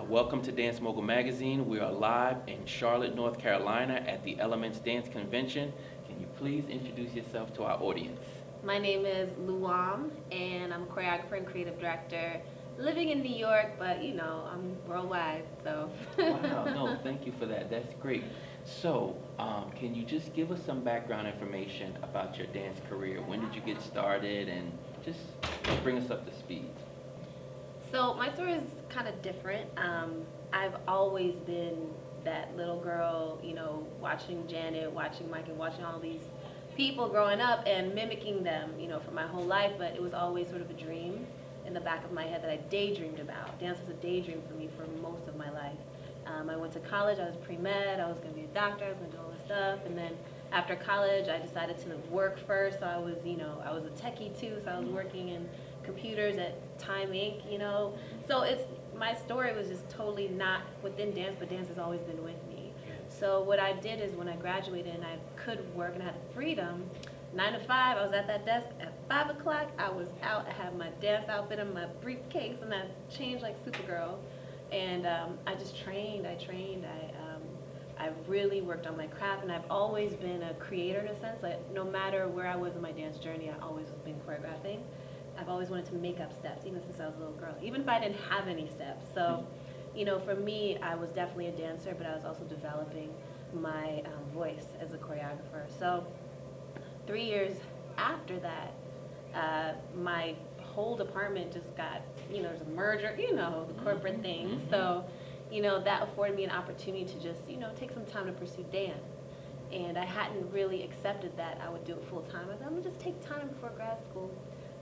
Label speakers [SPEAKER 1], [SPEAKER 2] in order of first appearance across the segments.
[SPEAKER 1] Welcome to Dance Mogul Magazine. We are live in Charlotte, North Carolina at the Eementz Dance Convention. Can you please introduce yourself to our audience?
[SPEAKER 2] My name is Luam, and I'm a choreographer and creative director living in New York, but I'm worldwide, so.
[SPEAKER 1] Wow, no, thank you for that. That's great. So, can you just give us some background information about your dance career? When did you get started, and just bring us up to speed?
[SPEAKER 2] So my story is kind of different. I've always been that little girl, watching Janet, watching Mike, and watching all these people growing up and mimicking them, for my whole life. But it was always sort of a dream in the back of my head that I daydreamed about. Dance was a daydream for me for most of my life. I went to college. I was pre-med. I was going to be a doctor. I was going to do all this stuff. And then after college, I decided to work first. So I was a techie too. So I was working in computers at Time Inc. So my story was just totally not within dance, but dance has always been with me. So what I did is when I graduated and I could work and I had freedom, 9 to 5, I was at that desk. At 5 o'clock, I was out. I had my dance outfit and my briefcase, and I changed like Supergirl. And I just trained. I really worked on my craft, and I've always been a creator in a sense. Like no matter where I was in my dance journey, I always was been choreographing. I've always wanted to make up steps, even since I was a little girl, even if I didn't have any steps. So, for me, I was definitely a dancer, but I was also developing my voice as a choreographer. So 3 years after that, my whole department just got, there's a merger, the corporate thing. So, that afforded me an opportunity to just, take some time to pursue dance. And I hadn't really accepted that I would do it full time. I thought, I'm gonna just take time before grad school.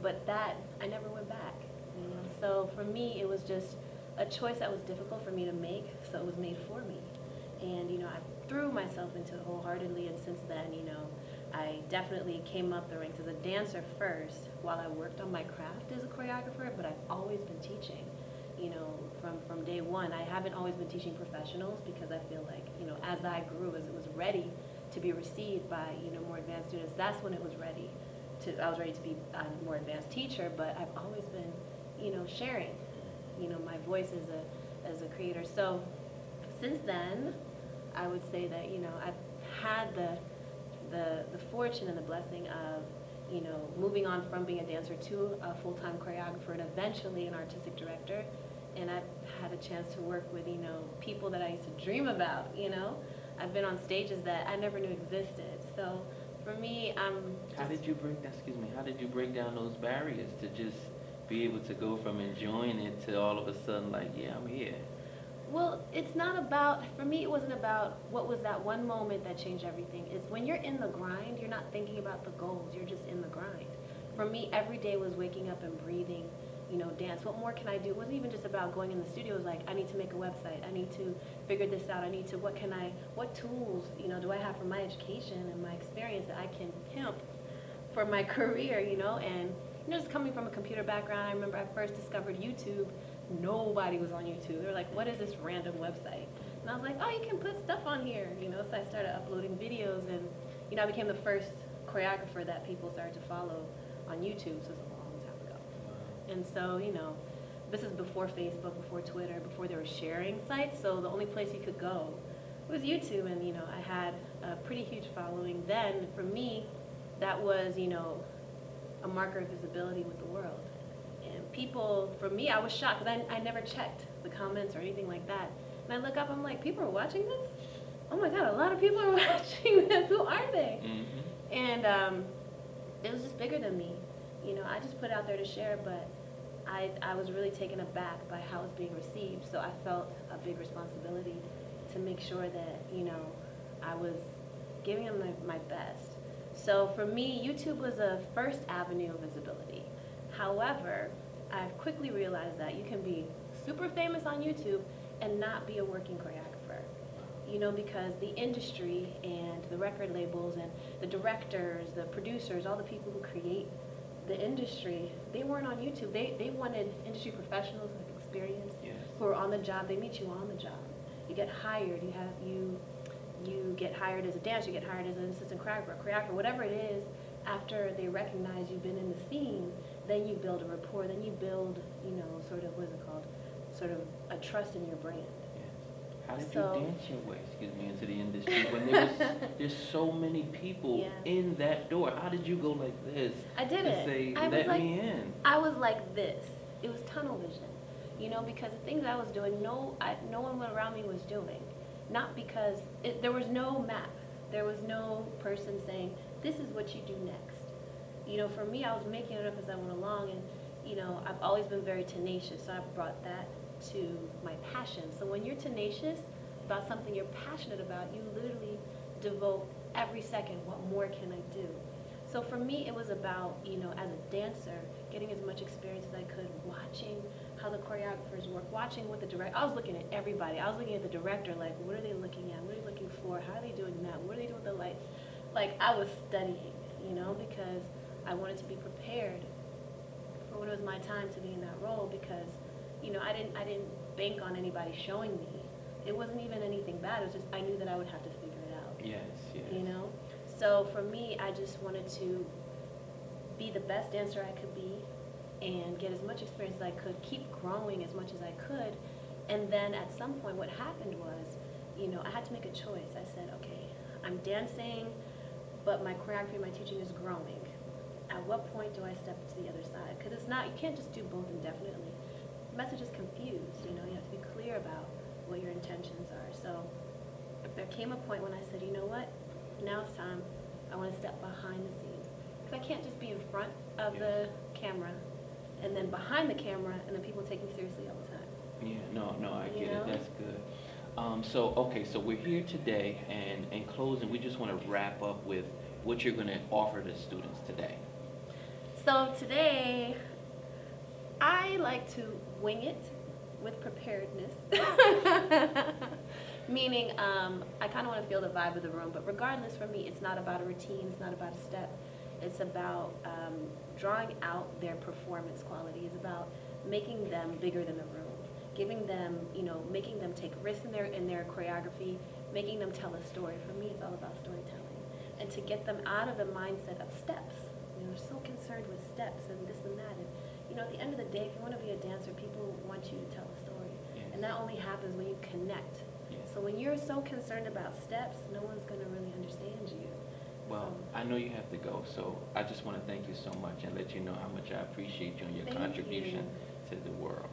[SPEAKER 2] But that, I never went back. So for me, it was just a choice that was difficult for me to make, so it was made for me. And, I threw myself into it wholeheartedly, and since then, I definitely came up the ranks as a dancer first while I worked on my craft as a choreographer, but I've always been teaching, from day one. I haven't always been teaching professionals because I feel like, as I grew, as it was ready to be received by, more advanced students, that's when it was ready. I was ready to be a more advanced teacher, but I've always been, sharing, my voice as a creator. So since then, I would say that, I've had the fortune and the blessing of, moving on from being a dancer to a full-time choreographer and eventually an artistic director. And I've had a chance to work with, people that I used to dream about, I've been on stages that I never knew existed. So for me,
[SPEAKER 1] How did you break down those barriers to just be able to go from enjoying it to all of a sudden like, yeah, I'm here?
[SPEAKER 2] Well, it's not about, for me, it wasn't about what was that one moment that changed everything. It's when you're in the grind, you're not thinking about the goals, you're just in the grind. For me, every day was waking up and breathing, dance. What more can I do? It wasn't even just about going in the studio. It was like, I need to make a website. I need to figure this out. What tools, do I have from my education and my experience that I can pimp for my career, and, just coming from a computer background, I remember I first discovered YouTube. Nobody was on YouTube. They were like, what is this random website? And I was like, oh, you can put stuff on here, so I started uploading videos, and, I became the first choreographer that people started to follow on YouTube. So it was a long time ago. And so, this is before Facebook, before Twitter, before they were sharing sites. So the only place you could go was YouTube. And, I had a pretty huge following then. For me, that was, a marker of visibility with the world. And people, for me, I was shocked because I never checked the comments or anything like that. And I look up, I'm like, people are watching this? Oh my God, a lot of people are watching this. Who are they? Mm-hmm. And it was just bigger than me. I just put it out there to share, but I was really taken aback by how it was being received. So I felt a big responsibility to make sure that, I was giving them my best. So for me, YouTube was a first avenue of visibility. However, I've quickly realized that you can be super famous on YouTube and not be a working choreographer. Because the industry and the record labels and the directors, the producers, all the people who create the industry, they weren't on YouTube. They wanted industry professionals with experience who are on the job. They meet you on the job. You get hired. You get hired as a dancer. You get hired as an assistant choreographer, whatever it is. After they recognize you've been in the scene, then you build a rapport. Then you build, sort of, what is it called? sort of a trust in your brand.
[SPEAKER 1] Yes. How did
[SPEAKER 2] So-
[SPEAKER 1] you dance your way, excuse me, into the industry when there's so many people
[SPEAKER 2] Yeah.
[SPEAKER 1] in that door? How did you go like this?
[SPEAKER 2] I did
[SPEAKER 1] to
[SPEAKER 2] it.
[SPEAKER 1] say,
[SPEAKER 2] I was
[SPEAKER 1] let
[SPEAKER 2] like-
[SPEAKER 1] me in.
[SPEAKER 2] I was like this. It was tunnel vision, because the things I was doing, no one around me was doing. Not because there was no map. There was no person saying, this is what you do next. For me, I was making it up as I went along, and I've always been very tenacious, so I brought that to my passion. So when you're tenacious about something you're passionate about, you literally devote every second, what more can I do? So for me, it was about, as a dancer, getting as much experience as I could, watching how the choreographers work, watching what the director, I was looking at everybody. I was looking at the director, like, what are they looking at? What are they looking for? How are they doing that? What are they doing with the lights? Like, I was studying, because I wanted to be prepared for when it was my time to be in that role, because, I didn't bank on anybody showing me. It wasn't even anything bad. It was just, I knew that I would have to figure it out.
[SPEAKER 1] Yes.
[SPEAKER 2] So for me, I just wanted to be the best dancer I could be and get as much experience as I could, keep growing as much as I could. And then at some point, what happened was, I had to make a choice. I said, okay, I'm dancing, but my choreography, my teaching is growing. At what point do I step to the other side? Because it's not, you can't just do both indefinitely. The message is confused, you have to be clear about what your intentions are. So there came a point when I said, you know what? Now it's time. I want to step behind the scenes. Because I can't just be in front of the camera and then behind the camera and then people take me seriously all the time.
[SPEAKER 1] Yeah, no, I get it. That's good. So we're here today, and in closing, we just want to wrap up with what you're going to offer the students today.
[SPEAKER 2] So today, I like to wing it with preparedness. Meaning, I kind of want to feel the vibe of the room, but regardless, for me, it's not about a routine, it's not about a step. It's about drawing out their performance quality. It's about making them bigger than the room, giving them, making them take risks in their choreography, making them tell a story. For me, it's all about storytelling. And to get them out of the mindset of steps. They're so concerned with steps and this and that. And, at the end of the day, if you want to be a dancer, people want you to tell a story.
[SPEAKER 1] Yes.
[SPEAKER 2] And that only happens when you connect.
[SPEAKER 1] Yes.
[SPEAKER 2] So when you're so concerned about steps, no one's going to really understand you.
[SPEAKER 1] Well, I know you have to go, so I just want to thank you so much and let you know how much I appreciate you and your
[SPEAKER 2] Thank
[SPEAKER 1] contribution
[SPEAKER 2] you.
[SPEAKER 1] to the world.